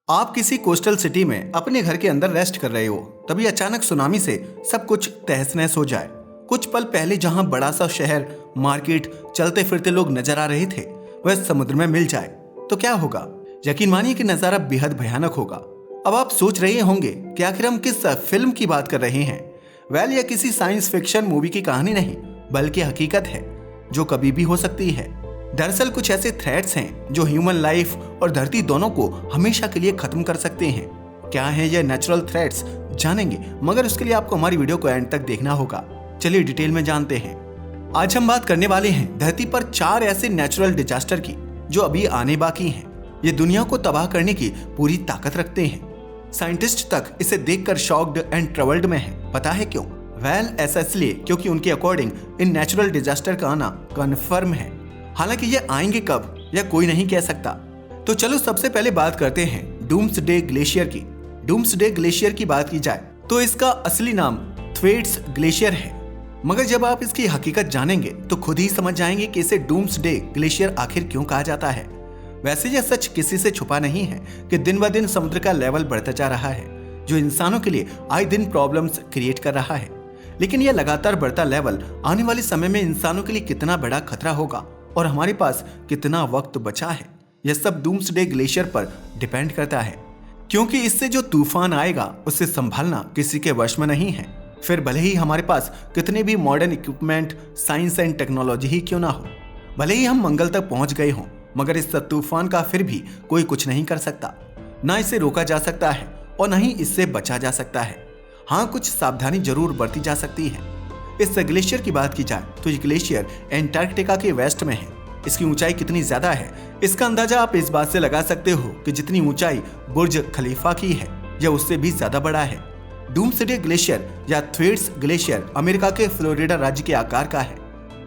आप किसी coastal city में अपने घर के अंदर रेस्ट कर रहे हो, तभी अचानक सुनामी से सब कुछ तहस नहस हो जाए। कुछ पल पहले जहां बड़ा सा शहर, मार्केट, चलते फिरते लोग नजर आ रहे थे, वह समुद्र में मिल जाए तो क्या होगा? यकीन मानिए कि नजारा बेहद भयानक होगा। अब आप सोच रहे होंगे कि आखिर हम किस फिल्म की बात कर रहे हैं। वेल, यह किसी साइंस फिक्शन मूवी की कहानी नहीं, बल्कि हकीकत है जो कभी भी हो सकती है। दरअसल कुछ ऐसे थ्रेट्स हैं जो ह्यूमन लाइफ और धरती दोनों को हमेशा के लिए खत्म कर सकते हैं। क्या है ये नेचुरल थ्रेट्स, जानेंगे, मगर उसके लिए आपको हमारी वीडियो को एंड तक देखना होगा। चलिए डिटेल में जानते हैं। आज हम बात करने वाले हैं धरती पर 4 ऐसे नेचुरल डिजास्टर की जो अभी आने बाकी हैं। ये दुनिया को तबाह करने की पूरी ताकत रखते हैं। साइंटिस्ट तक इसे देखकर शॉक्ड एंड ट्रबल्ड में है। पता है क्यों? वेल, ऐसा इसलिए क्योंकि उनके अकॉर्डिंग इन नेचुरल डिजास्टर का आना कन्फर्म है। हालांकि ये आएंगे कब यह कोई नहीं कह सकता। तो चलो सबसे पहले बात करते हैं डूम्सडे ग्लेशियर की। डूम्सडे ग्लेशियर की बात की जाए तो इसका असली नाम थ्वेट्स ग्लेशियर है, मगर जब आप इसकी हकीकत जानेंगे तो खुद ही समझ जाएंगे कि इसे डूम्सडे ग्लेशियर आखिर क्यों कहा जाता है। वैसे यह सच किसी से छुपा नहीं है कि दिन ब दिन समुद्र का लेवल बढ़ता जा रहा है, जो इंसानों के लिए आए दिन प्रॉब्लम्स क्रिएट कर रहा है। लेकिन यह लगातार बढ़ता लेवल आने वाले समय में इंसानों के लिए कितना बड़ा खतरा होगा और हमारे पास कितना वक्त बचा है, यह सब डूम्सडे ग्लेशियर पर डिपेंड करता है। क्योंकि इससे जो तूफान आएगा उसे संभालना किसी के वश में नहीं है। फिर भले ही हमारे पास कितने भी modern equipment, science and technology ही क्यों ना हो, भले ही हम मंगल तक पहुंच गए हों, मगर इस तूफान का फिर भी कोई कुछ नहीं कर सकता। ना इसे रोका जा सकता है और ना ही इससे बचा जा सकता है। हाँ, कुछ सावधानी जरूर बरती जा सकती है। इस ग्लेशियर की बात की जाए तो ये ग्लेशियर एंटार्कटिका के वेस्ट में है। इसकी ऊंचाई कितनी ज्यादा है इसका अंदाजा आप इस बात से लगा सकते हो कि जितनी ऊंचाई बुर्ज खलीफा की है, यह उससे भी ज्यादा बड़ा है। डूम्सडे ग्लेशियर या थ्वेट्स ग्लेशियर अमेरिका के फ्लोरिडा राज्य के आकार का है।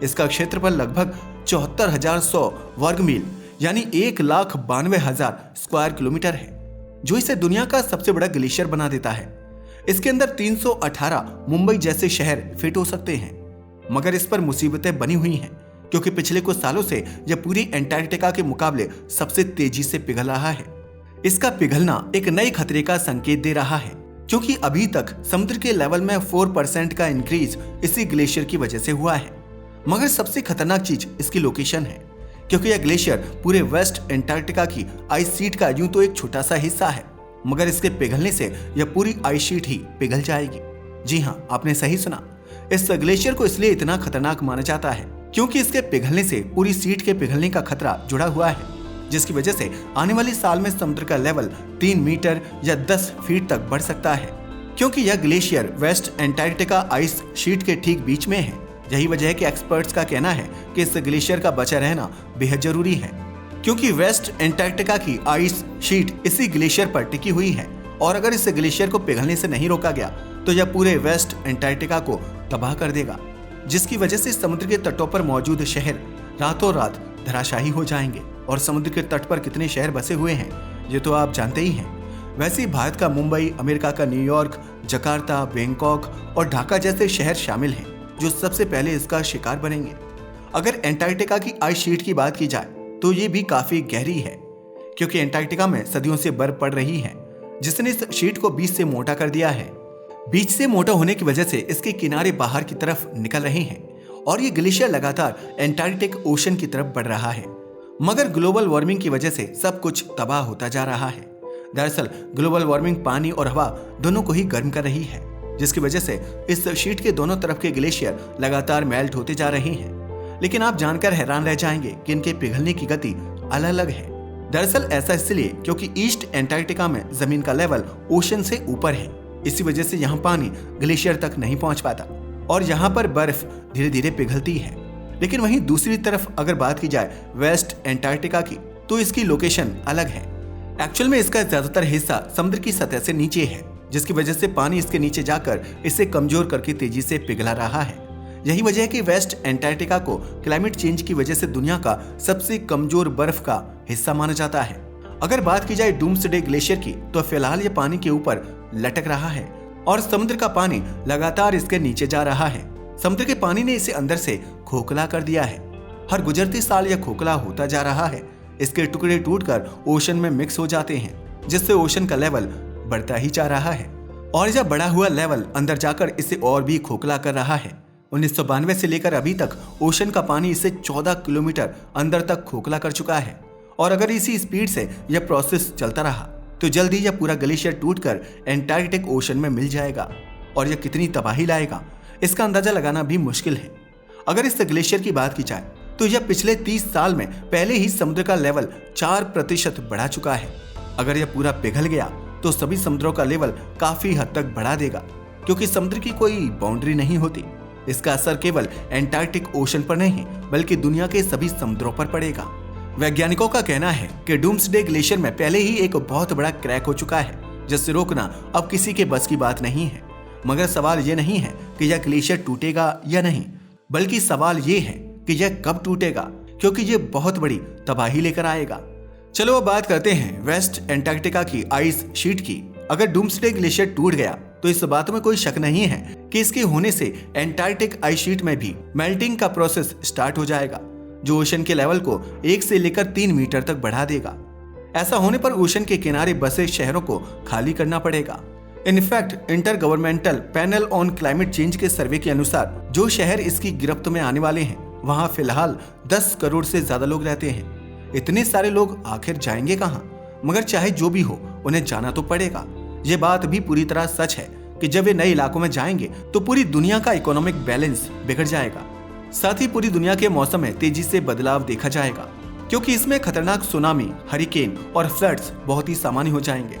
इसका क्षेत्रफल लगभग 74,100 वर्ग मील यानी 1,92,000 स्क्वायर किलोमीटर है, जो इसे दुनिया का सबसे बड़ा ग्लेशियर बना देता है। इसके अंदर 318 मुंबई जैसे शहर फिट हो सकते हैं, मगर इस पर मुसीबतें बनी हुई हैं क्योंकि पिछले कुछ सालों से यह पूरी एंटार्कटिका के मुकाबले सबसे तेजी से पिघल रहा है। इसका पिघलना एक नए खतरे का संकेत दे रहा है, क्योंकि अभी तक समुद्र के लेवल में 4% का इंक्रीज इसी ग्लेशियर की वजह से हुआ है। मगर सबसे खतरनाक चीज इसकी लोकेशन है, क्योंकि यह ग्लेशियर पूरे वेस्ट एंटार्कटिका की आइस शीट का यूं तो एक छोटा सा हिस्सा है, मगर इसके पिघलने से यह पूरी आइस शीट ही पिघल जाएगी। जी हाँ, आपने सही सुना। इस ग्लेशियर को इसलिए इतना खतरनाक माना जाता है क्योंकि इसके पिघलने से पूरी शीट के पिघलने का खतरा जुड़ा हुआ है, जिसकी वजह से आने वाले साल में समुद्र का लेवल 3 मीटर या 10 फीट तक बढ़ सकता है। क्योंकि यह glacier West Antarctica ice sheet के ठीक बीच में है। यही वजह है कि एक्सपर्ट्स का कहना है कि इस ग्लेशियर का बचा रहना बेहद जरूरी है, क्योंकि वेस्ट एंटार्कटिका की आइस शीट इसी ग्लेशियर पर टिकी हुई है और अगर इस ग्लेशियर को पिघलने से नहीं रोका गया तो यह पूरे वेस्ट एंटार्कटिका को तबाह कर देगा, जिसकी वजह से समुद्र के तटों पर मौजूद शहर रातों रात धराशायी हो जाएंगे। और समुद्र के तट पर कितने शहर बसे हुए हैं ये तो आप जानते ही हैं। वैसे ही भारत का मुंबई, अमेरिका का न्यूयॉर्क, जकार्ता, बैंकॉक और ढाका जैसे शहर शामिल हैं जो सबसे पहले इसका शिकार बनेंगे। अगर एंटार्कटिका की आइस शीट की बात की जाए तो ये भी काफी गहरी है, क्योंकि एंटार्कटिका में सदियों से बर्फ पड़ रही है, जिसने इस शीट को बीच से मोटा कर दिया है। बीच से मोटा होने की वजह से इसके किनारे बाहर की तरफ निकल रहे हैं और ये ग्लेशियर लगातार एंटार्कटिक ओशन की तरफ बढ़ रहा है। मगर ग्लोबल वार्मिंग की वजह से सब कुछ तबाह होता जा रहा है। दरअसल ग्लोबल वार्मिंग पानी और हवा दोनों को ही गर्म कर रही है, जिसकी वजह से इस शीट के दोनों तरफ के ग्लेशियर लगातार मेल्ट होते जा रहे हैं। लेकिन आप जानकर हैरान रह जाएंगे कि इनके पिघलने की गति अलग अलग है। दरअसल ऐसा इसलिए क्योंकि ईस्ट एंटार्कटिका में जमीन का लेवल ओशन से ऊपर है, इसी वजह से यहाँ पानी ग्लेशियर तक नहीं पहुंच पाता और यहाँ पर बर्फ धीरे धीरे पिघलती है। लेकिन वहीं दूसरी तरफ अगर बात की जाए वेस्ट एंटार्कटिका की तो इसकी लोकेशन अलग है। एक्चुअल में इसका ज्यादातर हिस्सा समुद्र की सतह से नीचे है, जिसकी वजह से पानी इसके नीचे जाकर इसे कमजोर करके तेजी से पिघला रहा है। यही वजह है कि वेस्ट एंटार्कटिका को क्लाइमेट चेंज की वजह से दुनिया का सबसे कमजोर बर्फ का हिस्सा माना जाता है। अगर बात की जाए डूम्सडे ग्लेशियर की तो फिलहाल ये पानी के ऊपर लटक रहा है और समुद्र का पानी लगातार इसके नीचे जा रहा है। समुद्र के पानी ने इसे अंदर से खोखला कर दिया है। हर गुजरते साल यह खोखला होता जा रहा है। इसके टुकड़े टूटकर ओशन में मिक्स हो जाते हैं जिससे ओशन का लेवल बढ़ता ही जा रहा है और यह बढ़ा हुआ लेवल अंदर जाकर इसे और भी खोखला कर रहा है। 1992 से लेकर अभी तक ओशन का पानी इसे 14 किलोमीटर अंदर तक खोखला कर चुका है और अगर इसी स्पीड से यह प्रोसेस चलता रहा तो जल्दी यह पूरा ग्लेशियर टूटकर एंटार्कटिक ओशन में मिल जाएगा और यह कितनी तबाही लाएगा इसका अंदाजा लगाना भी मुश्किल है। अगर इस ग्लेशियर की बात की जाए तो यह पिछले 30 साल में पहले ही समुद्र का लेवल 4% बढ़ा चुका है। अगर यह पूरा पिघल गया तो सभी समुद्रों का लेवल काफी हद तक बढ़ा देगा क्योंकि समुद्र की कोई बाउंड्री नहीं होती। इसका असर केवल एंटार्कटिक ओशन पर नहीं बल्कि दुनिया के सभी समुद्रों पर पड़ेगा। वैज्ञानिकों का कहना है कि डूम्सडे ग्लेशियर में पहले ही एक बहुत बड़ा क्रैक हो चुका है जिससे रोकना अब किसी के बस की बात नहीं है। मगर सवाल यह नहीं है कि यह ग्लेशियर टूटेगा या नहीं, बल्कि सवाल यह है कि यह कब टूटेगा क्योंकि यह बहुत बड़ी तबाही लेकर आएगा। चलो अब बात करते हैं वेस्ट एंटार्कटिका की आइस शीट की। अगर डूम्सडे ग्लेशियर टूट गया तो इस बात में कोई शक नहीं है कि इसके होने से एंटार्कटिक आइस शीट में भी मेल्टिंग का प्रोसेस स्टार्ट हो जाएगा जो ओशन के लेवल को 1 से लेकर 3 मीटर तक बढ़ा देगा। ऐसा होने पर ओशन के किनारे बसे शहरों को खाली करना पड़ेगा। In fact inter governmental panel on climate change के सर्वे के अनुसार जो शहर इसकी गिरफ्त में आने वाले हैं वहां फिलहाल 10 करोड़ से ज्यादा लोग रहते हैं। इतने सारे लोग आखिर जाएंगे कहां? मगर चाहे जो भी हो उन्हें जाना तो पड़ेगा। ये बात भी पूरी तरह सच है कि जब वे नए इलाकों में जाएंगे तो पूरी दुनिया का इकोनॉमिक बैलेंस बिगड़ जाएगा। साथ ही पूरी दुनिया के मौसम में तेजी से बदलाव देखा जाएगा क्योंकि इसमें खतरनाक सुनामी, हरिकेन और फ्लड्स बहुत ही सामान्य हो जाएंगे।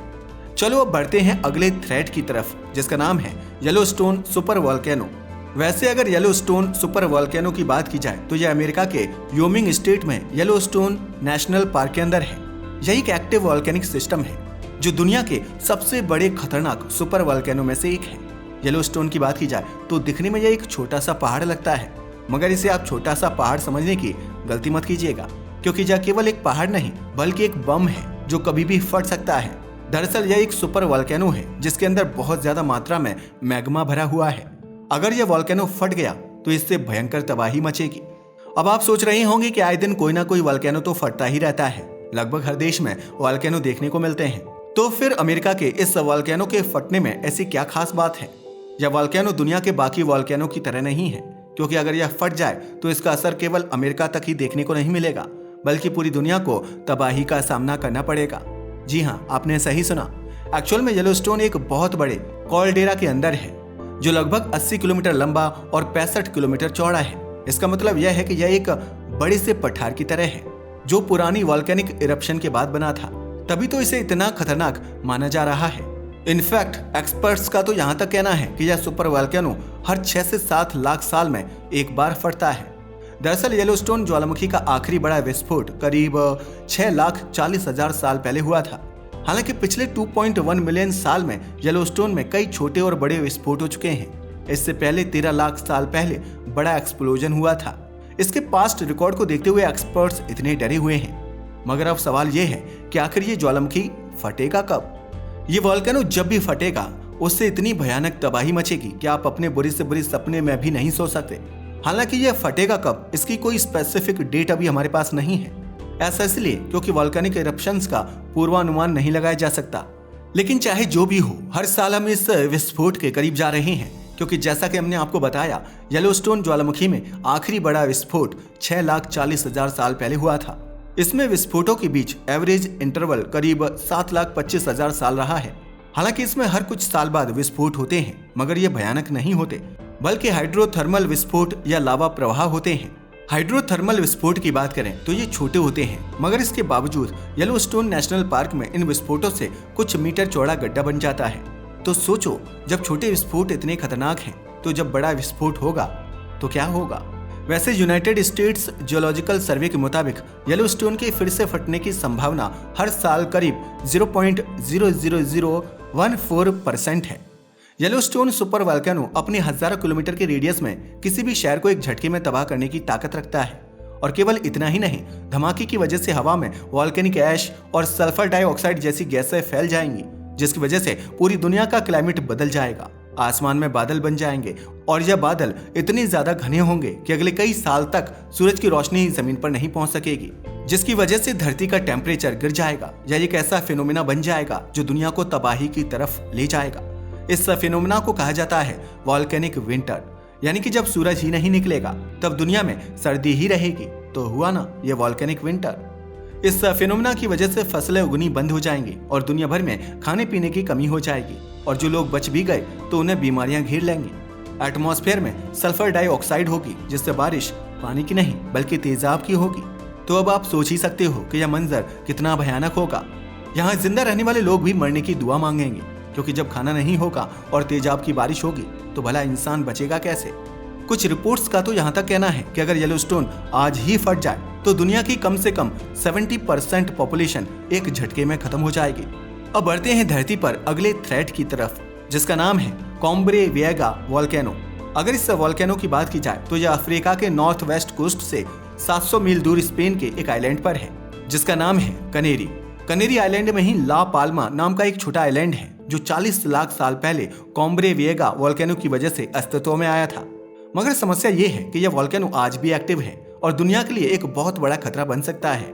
चलो अब बढ़ते हैं अगले थ्रेट की तरफ जिसका नाम है येलोस्टोन सुपर वोल्केनो। वैसे अगर येलोस्टोन सुपर वोल्केनो की बात की जाए तो यह अमेरिका के व्योमिंग स्टेट में येलोस्टोन नेशनल पार्क के अंदर है। यह एक एक्टिव वोल्केनिक सिस्टम है जो दुनिया के सबसे बड़े खतरनाक सुपर वोल्केनो में से एक है। येलोस्टोन की बात की जाए तो दिखने में यह एक छोटा सा पहाड़ लगता है, मगर इसे आप छोटा सा पहाड़ समझने की गलती मत कीजिएगा क्योंकि यह केवल एक पहाड़ नहीं बल्कि एक बम है जो कभी भी फट सकता है। दरअसल यह एक सुपर वोल्केनो है जिसके अंदर बहुत ज्यादा मात्रा में मैग्मा भरा हुआ है। अगर यह वोल्केनो फट गया तो इससे भयंकर तबाही मचेगी। अब आप सोच रहे होंगे कि आए दिन कोई ना कोई वोल्केनो तो फटता ही रहता है, लगभग हर देश में वोल्केनो देखने को मिलते हैं। तो फिर अमेरिका के इस वोल्केनो के फटने में ऐसी क्या खास बात है? यह वोल्केनो दुनिया के बाकी वोल्केनो की तरह नहीं है क्योंकि अगर यह फट जाए तो इसका असर केवल अमेरिका तक ही देखने को नहीं मिलेगा बल्कि पूरी दुनिया को तबाही का सामना करना पड़ेगा। जी हाँ, आपने सही सुना। एक्चुअल में येलोस्टोन एक बहुत बड़े कॉल्डेरा के अंदर है जो लगभग 80 किलोमीटर लंबा और 65 किलोमीटर चौड़ा है। इसका मतलब यह है कि यह एक बड़े से पठार की तरह है जो पुरानी वोल्केनिक इरप्शन के बाद बना था, तभी तो इसे इतना खतरनाक माना जा रहा है। इनफैक्ट एक्सपर्ट्स का तो यहाँ तक कहना है कि यह सुपर वोल्केनो हर 6 से 7 लाख साल में एक बार फटता है। दरअसल येलोस्टोन ज्वालामुखी का आखिरी बड़ा विस्फोट करीब 6,40,000 साल पहले हुआ था। हालांकि पिछले 2.1 मिलियन साल में येलोस्टोन में कई छोटे और बड़े विस्फोट हो चुके हैं। इससे पहले 13 लाख साल पहले बड़ा एक्सप्लोजन हुआ था। इसके पास्ट रिकॉर्ड को देखते हुए एक्सपर्ट्स इतने डरे हुए हैं। मगर अब सवाल यह है कि आखिर ये ज्वालामुखी फटेगा कब? ये वोल्केनो जब भी फटेगा उससे इतनी भयानक तबाही मचेगी कि आप अपने बुरे से बुरे सपने में भी नहीं सो सकते। हालांकि यह फटेगा कब इसकी कोई स्पेसिफिक डेट अभी हमारे पास नहीं है। ऐसा इसलिए क्योंकि वोल्केनिक इरप्शंस का पूर्वानुमान नहीं लगाया जा सकता। लेकिन चाहे जो भी हो, हर साल हम इस विस्फोट के करीब जा रहे हैं क्योंकि जैसा कि हमने आपको बताया येलोस्टोन ज्वालामुखी में आखिरी बड़ा विस्फोट 6,40,000 साल पहले हुआ था। इसमें विस्फोटों के बीच एवरेज इंटरवल करीब 7,25,000 साल रहा है। हालांकि इसमें हर कुछ साल बाद विस्फोट होते हैं, मगर ये भयानक नहीं होते बल्कि हाइड्रोथर्मल विस्फोट या लावा प्रवाह होते हैं। हाइड्रोथर्मल विस्फोट की बात करें तो ये छोटे होते हैं, मगर इसके बावजूद येलोस्टोन नेशनल पार्क में इन विस्फोटों से कुछ मीटर चौड़ा गड्ढा बन जाता है। तो सोचो, जब छोटे विस्फोट इतने खतरनाक हैं तो जब बड़ा विस्फोट होगा तो क्या होगा? वैसे यूनाइटेड स्टेट्स जियोलॉजिकल सर्वे के मुताबिक येलोस्टोन के फिर से फटने की संभावना हर साल करीब 0.00014% है। येलोस्टोन सुपर वोल्केनो अपने हजारों किलोमीटर के रेडियस में किसी भी शहर को एक झटके में तबाह करने की ताकत रखता है। और केवल इतना ही नहीं, धमाके की वजह से हवा में वोल्केनिक ऐश और सल्फर डाइऑक्साइड जैसी गैसें फैल जाएंगी जिसकी वजह से पूरी दुनिया का क्लाइमेट बदल जाएगा। आसमान में बादल बन जाएंगे और यह बादल इतने ज्यादा घने होंगे कि अगले कई साल तक सूरज की रोशनी जमीन पर नहीं पहुंच सकेगी, जिसकी वजह से धरती का टेम्परेचर गिर जाएगा या एक ऐसा फिनोमिना बन जाएगा जो दुनिया को तबाही की तरफ ले जाएगा। इस फिनोमिना को कहा जाता है वॉल्केनिक विंटर, यानी कि जब सूरज ही नहीं निकलेगा तब दुनिया में सर्दी ही रहेगी। तो हुआ ना ये वॉल्केनिक विंटर। इस फिनोमिना की वजह से फसलें उगनी बंद हो जाएंगी और दुनिया भर में खाने पीने की कमी हो जाएगी, और जो लोग बच भी गए तो उन्हें बीमारियां घेर लेंगी। एटमॉस्फेयर में सल्फर डाइऑक्साइड होगी, जिससे बारिश पानी की नहीं बल्कि तेजाब की होगी। तो अब आप सोच ही सकते हो कि यह मंजर कितना भयानक होगा। यहाँ जिंदा रहने वाले लोग भी मरने की दुआ मांगेंगे, क्योंकि जब खाना नहीं होगा और तेजाब की बारिश होगी तो भला इंसान बचेगा कैसे। कुछ रिपोर्ट्स का तो यहाँ तक कहना है कि अगर येलोस्टोन आज ही फट जाए तो दुनिया की कम से कम 70% पॉपुलेशन एक झटके में खत्म हो जाएगी। अब बढ़ते हैं धरती पर अगले थ्रेट की तरफ, जिसका नाम है कॉम्ब्रे विएगा वॉल्केनो। अगर इस वॉल्केनो की बात की जाए तो यह अफ्रीका के नॉर्थ वेस्ट कोस्ट से 700 मील दूर स्पेन के एक आइलैंड पर है, जिसका नाम है कनेरी। कनेरी आइलैंड में ही ला पाल्मा नाम का एक छोटा आइलैंड है जो 40 लाख साल पहले कॉम्ब्रे विएगा वॉल्केनो की वजह से अस्तित्व में आया था। मगर समस्या ये है कि यह वॉल्केनो आज भी एक्टिव है और दुनिया के लिए एक बहुत बड़ा खतरा बन सकता है।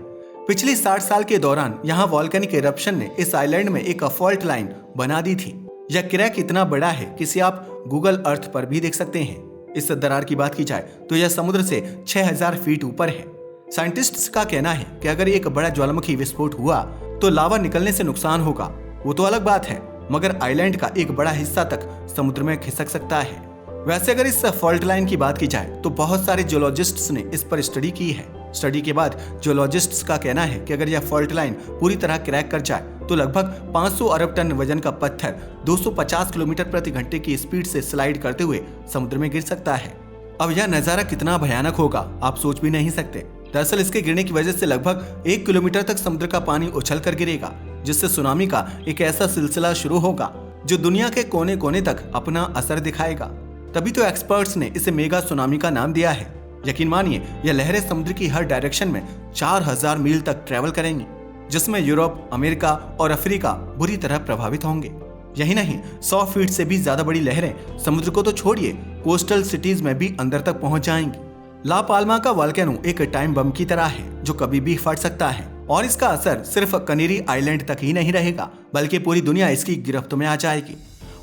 पिछले 60 साल के दौरान यहाँ वॉल्केनिक इरप्शन ने इस आइलैंड में एक फॉल्ट लाइन बना दी थी। यह क्रैक इतना बड़ा है कि इसे आप गूगल अर्थ पर भी देख सकते हैं। इस दरार की बात की जाए तो यह समुद्र से 6000 फीट ऊपर है। साइंटिस्ट्स का कहना है कि अगर एक बड़ा ज्वालामुखी विस्फोट हुआ तो लावा निकलने से नुकसान होगा, वो तो अलग बात है, मगर आइलैंड का एक बड़ा हिस्सा तक समुद्र में खिसक सकता है। वैसे अगर इस फॉल्ट लाइन की बात की जाए तो बहुत सारे जियोलॉजिस्ट्स ने इस पर स्टडी की है। स्टडी के बाद जियोलॉजिस्ट्स का कहना है कि अगर यह फॉल्ट लाइन पूरी तरह क्रैक कर जाए तो लगभग 500 अरब टन वजन का पत्थर 250 किलोमीटर प्रति घंटे की स्पीड से स्लाइड करते हुए समुद्र में गिर सकता है। अब यह नजारा कितना भयानक होगा आप सोच भी नहीं सकते। दरअसल इसके गिरने की वजह से लगभग 1 किलोमीटर तक समुद्र का पानी उछल कर गिरेगा, जिससे सुनामी का एक ऐसा सिलसिला शुरू होगा जो दुनिया के कोने कोने तक अपना असर दिखाएगा। तभी तो एक्सपर्ट्स ने इसे मेगा सुनामी का नाम दिया है। यकीन मानिए यह लहरें समुद्र की हर डायरेक्शन में 4000 मील तक ट्रेवल करेंगी, जिसमें यूरोप, अमेरिका और अफ्रीका बुरी तरह प्रभावित होंगे। यही नहीं, 100 फीट से भी ज्यादा बड़ी लहरें समुद्र को तो छोड़िए कोस्टल सिटीज में भी अंदर तक पहुंच जाएंगी। ला पाल्मा का वॉल्केनो एक टाइम बम की तरह है जो कभी भी फट सकता है, और इसका असर सिर्फ कनेरी आइलैंड तक ही नहीं रहेगा बल्कि पूरी दुनिया इसकी गिरफ्त में आ जाएगी।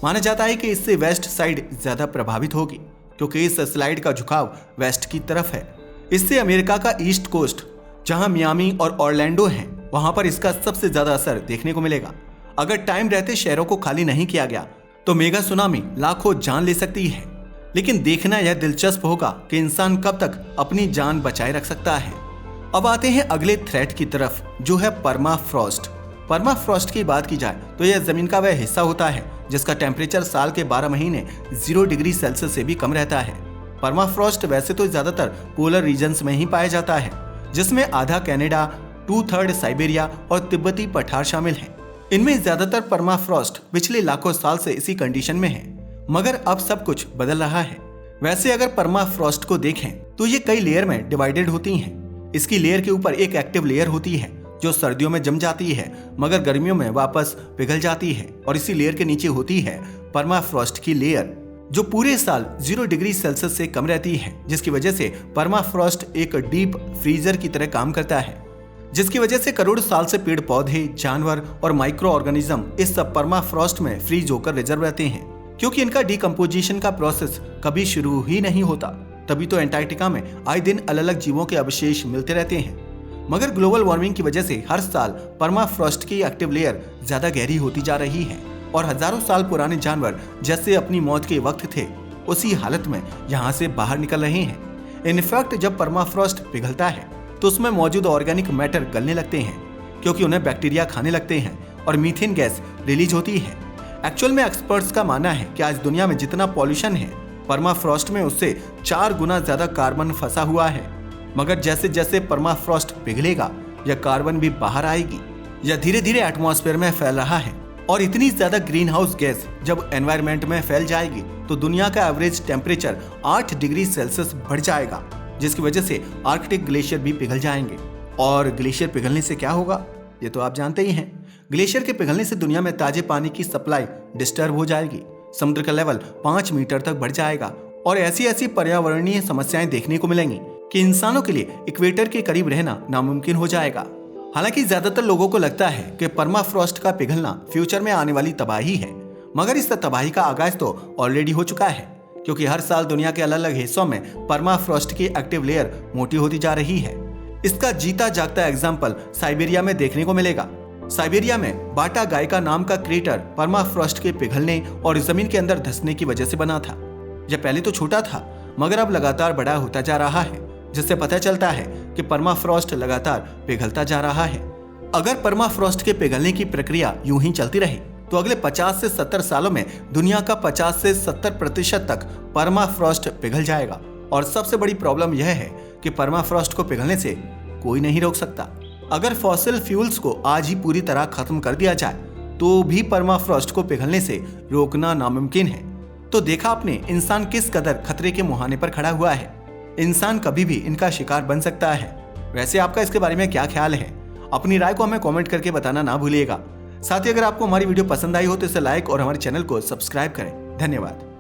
माना जाता है कि इससे वेस्ट साइड ज्यादा प्रभावित होगी, क्योंकि इस स्लाइड का झुकाव वेस्ट की तरफ है। इससे अमेरिका का ईस्ट कोस्ट, जहां मियामी और ऑरलैंडो हैं, वहां पर इसका सबसे ज्यादा असर देखने को मिलेगा। अगर टाइम रहते शहरों को खाली नहीं किया गया तो मेगा सुनामी लाखों जान ले सकती है। लेकिन देखना यह दिलचस्प होगा कि इंसान कब तक अपनी जान बचाए रख सकता है। अब आते हैं अगले थ्रेट की तरफ, जो है परमाफ्रॉस्ट। परमाफ्रॉस्ट की बात की जाए तो यह जमीन का वह हिस्सा होता है जिसका टेम्परेचर साल के 12 महीने 0 डिग्री सेल्सियस से भी कम रहता है। परमाफ्रॉस्ट वैसे तो ज्यादातर पोलर रीजन्स में ही पाया जाता है, जिसमें आधा कनाडा, 2/3 साइबेरिया और तिब्बती पठार शामिल हैं। इनमें ज्यादातर परमाफ्रॉस्ट पिछले लाखों साल से इसी कंडीशन में है, मगर अब सब कुछ बदल रहा है। वैसे अगर परमाफ्रॉस्ट को देखें तो ये कई लेयर में डिवाइडेड होती हैं। इसकी लेयर के ऊपर एक एक्टिव लेयर होती है जो सर्दियों में जम जाती है मगर गर्मियों में वापस पिघल जाती है, और इसी लेयर के नीचे होती है परमाफ्रॉस्ट की लेयर जो पूरे साल 0 डिग्री सेल्सियस से कम रहती है, जिसकी वजह से परमाफ्रॉस्ट एक डीप फ्रीजर की तरह काम करता है, जिसकी वजह से करोड़ साल से पेड़ पौधे, जानवर और माइक्रो ऑर्गेनिज्म इस परमाफ्रॉस्ट में फ्रीज होकर रिजर्व रहते हैं, क्योंकि इनका डिकम्पोजिशन का प्रोसेस कभी शुरू ही नहीं होता। तभी तो एंटार्क्टिका में आए दिन अलग अलग जीवों के अवशेष मिलते रहते हैं। मगर ग्लोबल वार्मिंग की वजह से हर साल परमाफ्रॉस्ट की एक्टिव लेयर ज्यादा गहरी होती जा रही है, और हजारों साल पुराने जानवर जैसे अपनी मौत के वक्त थे उसी हालत में यहाँ से बाहर निकल रहे हैं। इनफैक्ट जब परमाफ्रॉस्ट पिघलता है तो उसमें मौजूद ऑर्गेनिक मैटर गलने लगते हैं, क्योंकि उन्हें बैक्टीरिया खाने लगते हैं और मीथेन गैस रिलीज होती है। एक्चुअल में एक्सपर्ट्स का मानना है कि आज दुनिया में जितना पॉल्यूशन है, परमाफ्रॉस्ट में उससे 4 गुना ज्यादा कार्बन फंसा हुआ है। मगर जैसे जैसे परमाफ्रॉस्ट पिघलेगा यह कार्बन भी बाहर आएगी। यह धीरे धीरे एटमॉस्फेयर में फैल रहा है, और इतनी ज्यादा ग्रीन हाउस गैस जब एनवायरनमेंट में फैल जाएगी तो दुनिया का एवरेज टेम्परेचर 8 डिग्री सेल्सियस बढ़ जाएगा, जिसकी वजह से आर्कटिक ग्लेशियर भी पिघल जाएंगे। और ग्लेशियर पिघलने से क्या होगा ये तो आप जानते ही हैं। ग्लेशियर के पिघलने से दुनिया में ताजे पानी की सप्लाई डिस्टर्ब हो जाएगी। समुद्र का लेवल 5 मीटर तक बढ़ जाएगा और ऐसी ऐसी पर्यावरणीय समस्याएं देखने को मिलेंगी कि इंसानों के लिए इक्वेटर के करीब रहना नामुमकिन हो जाएगा। हालांकि ज्यादातर लोगों को लगता है कि परमाफ्रॉस्ट का पिघलना फ्यूचर में आने वाली तबाही है, मगर इस तबाही का आगाज तो ऑलरेडी हो चुका है, क्योंकि हर साल दुनिया के अलग अलग हिस्सों में परमाफ्रॉस्ट की एक्टिव लेयर मोटी होती जा रही है। इसका जीता जागता एग्जाम्पल साइबेरिया में देखने को मिलेगा। साइबेरिया में बाटा गायका नाम का क्रेटर परमाफ्रॉस्ट के पिघलने और जमीन के अंदर धंसने की वजह से बना था। यह पहले तो छोटा था, मगर अब लगातार बड़ा होता जा रहा है, जिससे पता चलता है कि परमाफ्रॉस्ट लगातार पिघलता जा रहा है। अगर परमाफ्रॉस्ट के पिघलने की प्रक्रिया यूं ही चलती रही तो अगले 50 से 70 सालों में दुनिया का 50 से 70% तक परमाफ्रॉस्ट पिघल जाएगा। और सबसे बड़ी प्रॉब्लम यह है कि परमाफ्रॉस्ट को पिघलने से कोई नहीं रोक सकता। अगर फॉसिल फ्यूल्स को आज ही पूरी तरह खत्म कर दिया जाए तो भी परमाफ्रॉस्ट को पिघलने से रोकना नामुमकिन है। तो देखा आपने इंसान किस कदर खतरे के मुहाने पर खड़ा हुआ है। इंसान कभी भी इनका शिकार बन सकता है। वैसे आपका इसके बारे में क्या ख्याल है? अपनी राय को हमें कमेंट करके बताना ना भूलिएगा। साथ ही अगर आपको हमारी वीडियो पसंद आई हो तो इसे लाइक और हमारे चैनल को सब्सक्राइब करें। धन्यवाद।